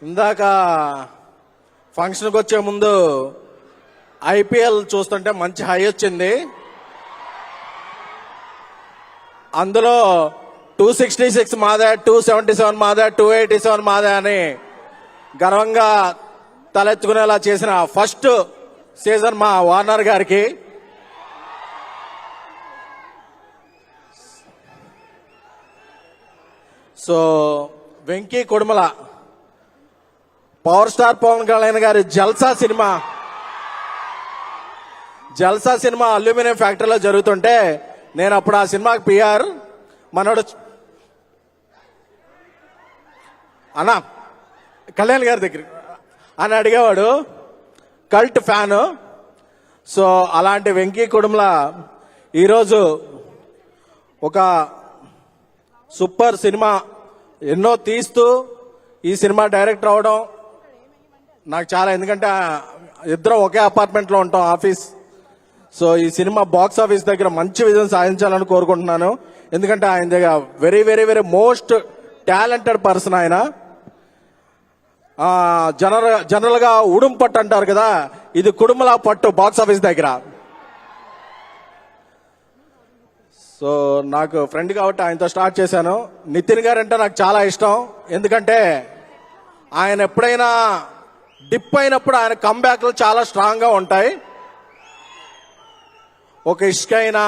ఇందాక ఫంక్షన్కి వచ్చే ముందు ఐపీఎల్ చూస్తుంటే మంచి హై వచ్చింది. అందులో 266 మాదే, 277 మాదే, 287 మాదే అని గర్వంగా తలెత్తుకునేలా చేసిన ఫస్ట్ సీజన్ మా వార్నర్ గారికి. So Venky Kudumula, power star Pawan Kalyan గారి జల్సా సినిమా అల్యూమినియం ఫ్యాక్టరీలో జరుగుతుంటే నేను అప్పుడు ఆ సినిమాకి పిఆర్ మనోడు అన్నా కళ్యాణ్ గారి దగ్గర అని అడిగేవాడు, కల్ట్ ఫ్యాను. సో అలాంటి వెంకీ కుడుమల ఈరోజు ఒక సూపర్ సినిమా ఎన్నో తీస్తూ ఈ సినిమా డైరెక్టర్ అవడం నాకు చాలా, ఎందుకంటే ఇద్దరం ఒకే అపార్ట్మెంట్లో ఉంటాం, ఆఫీస్. సో ఈ సినిమా బాక్స్ ఆఫీస్ దగ్గర మంచి విజయం సాధించాలని కోరుకుంటున్నాను. ఎందుకంటే ఆయన దగ్గర very very very most talented person ఆయన. జనరల్ గా ఉడుం పట్టు అంటారు కదా, ఇది కుడుమల పట్టు బాక్స్ ఆఫీస్ దగ్గర. సో నాకు ఫ్రెండ్ కాబట్టి ఆయనతో స్టార్ట్ చేశాను. నితిన్ గారు అంటే నాకు చాలా ఇష్టం, ఎందుకంటే ఆయన ఎప్పుడైనా డిప్ అయినప్పుడు ఆయన కంబ్యాక్లు చాలా స్ట్రాంగ్ గా ఉంటాయి. ఒక ఇష్క అయినా,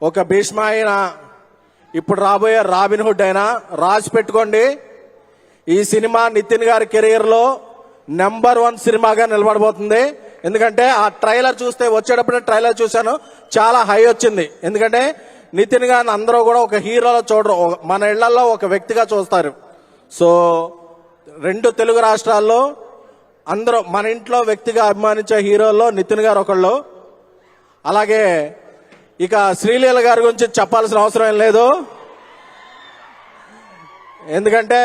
ఒక భీష్మ అయినా, ఇప్పుడు రాబోయే రాబిన్ హుడ్ అయినా రాసి పెట్టుకోండి, ఈ సినిమా నితిన్ గారి కెరీర్ లో నెంబర్ 1 సినిమాగా నిలబడబోతుంది. ఎందుకంటే ఆ ట్రైలర్ చూస్తే, వచ్చేటప్పుడే ట్రైలర్ చూశాను, చాలా హై వచ్చింది. ఎందుకంటే నితిన్ గారిని అందరూ కూడా ఒక హీరోలో చూడరు, మన ఇళ్లలో ఒక వ్యక్తిగా చూస్తారు. సో 2 తెలుగు రాష్ట్రాల్లో అందరూ మన ఇంట్లో వ్యక్తిగా అభిమానించే హీరోల్లో నితిన్ గారు ఒకళ్ళు. అలాగే ఇక శ్రీలీల గారి గురించి చెప్పాల్సిన అవసరం ఏం లేదు, ఎందుకంటే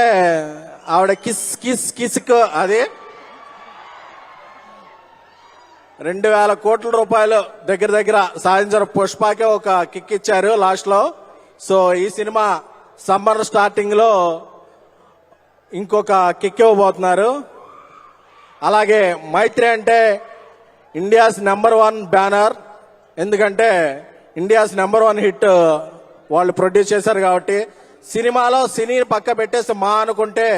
ఆవిడ కిస్ కిస్ కిస్క్ అది 2,000 కోట్ల రూపాయలు దగ్గర సాధించిన పుష్పకే ఒక కిక్ ఇచ్చారు లాస్ట్ లో. సో ఈ సినిమా సమ్మర్ స్టార్టింగ్ లో ఇంకొక కిక్ ఇవ్వబోతున్నారు. అలాగే మైత్రి అంటే ఇండియాస్ నెంబర్ 1 బ్యానర్, ఎందుకంటే ఇండియాస్ నెంబర్ 1 హిట్ వాళ్ళు ప్రొడ్యూస్ చేశారు కాబట్టి. సినిమాలో సినీ పక్క పెట్టేసి మా అనుకుంటే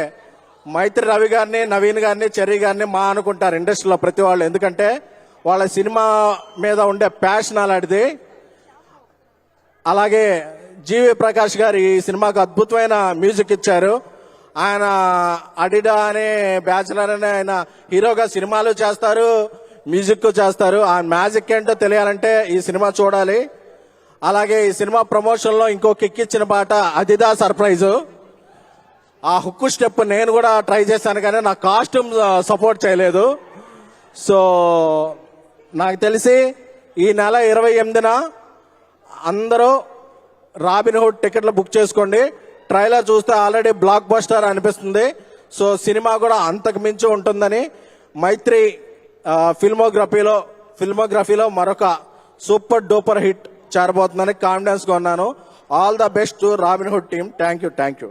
మైత్రి రవి గారిని, నవీన్ గారిని, చెర్రీ గారిని మా అనుకుంటారు ఇండస్ట్రీలో ప్రతి వాళ్ళు, ఎందుకంటే వాళ్ళ సినిమా మీద ఉండే ప్యాషన్ అలాంటిది. అలాగే జీవి ప్రకాష్ గారు ఈ సినిమాకు అద్భుతమైన మ్యూజిక్ ఇచ్చారు. ఆయన అడిడా అనే బ్యాచులర్ అనే ఆయన హీరోగా సినిమాలు చేస్తారు, మ్యూజిక్ చేస్తారు. ఆ మ్యాజిక్ ఏంటో తెలియాలంటే ఈ సినిమా చూడాలి. అలాగే ఈ సినిమా ప్రమోషన్ లో ఇంకో కిక్ ఇచ్చిన పాట అదిదా సర్ప్రైజ్. ఆ హుక్కు స్టెప్ నేను కూడా ట్రై చేశాను, కానీ నా కాస్ట్యూమ్ సపోర్ట్ చేయలేదు. సో నాకు తెలిసి ఈ నెల 28న అందరూ రాబిన్ హుడ్ టికెట్లు బుక్ చేసుకోండి. ట్రైలర్ చూస్తే ఆల్రెడీ బ్లాక్ బస్టర్ అనిపిస్తుంది. సో సినిమా కూడా అంతకు మించి ఉంటుందని, మైత్రి ఫిల్మోగ్రఫీలో మరొక సూపర్ డూపర్ హిట్ చేరబోతుందని కాన్ఫిడెన్స్ గా ఉన్నాను. All the best to Robin Hood team. Thank you.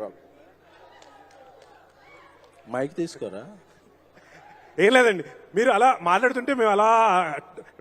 Mike తీసుకోరా. ఏం లేదండి, మీరు అలా మాట్లాడుతుంటే మేము అలా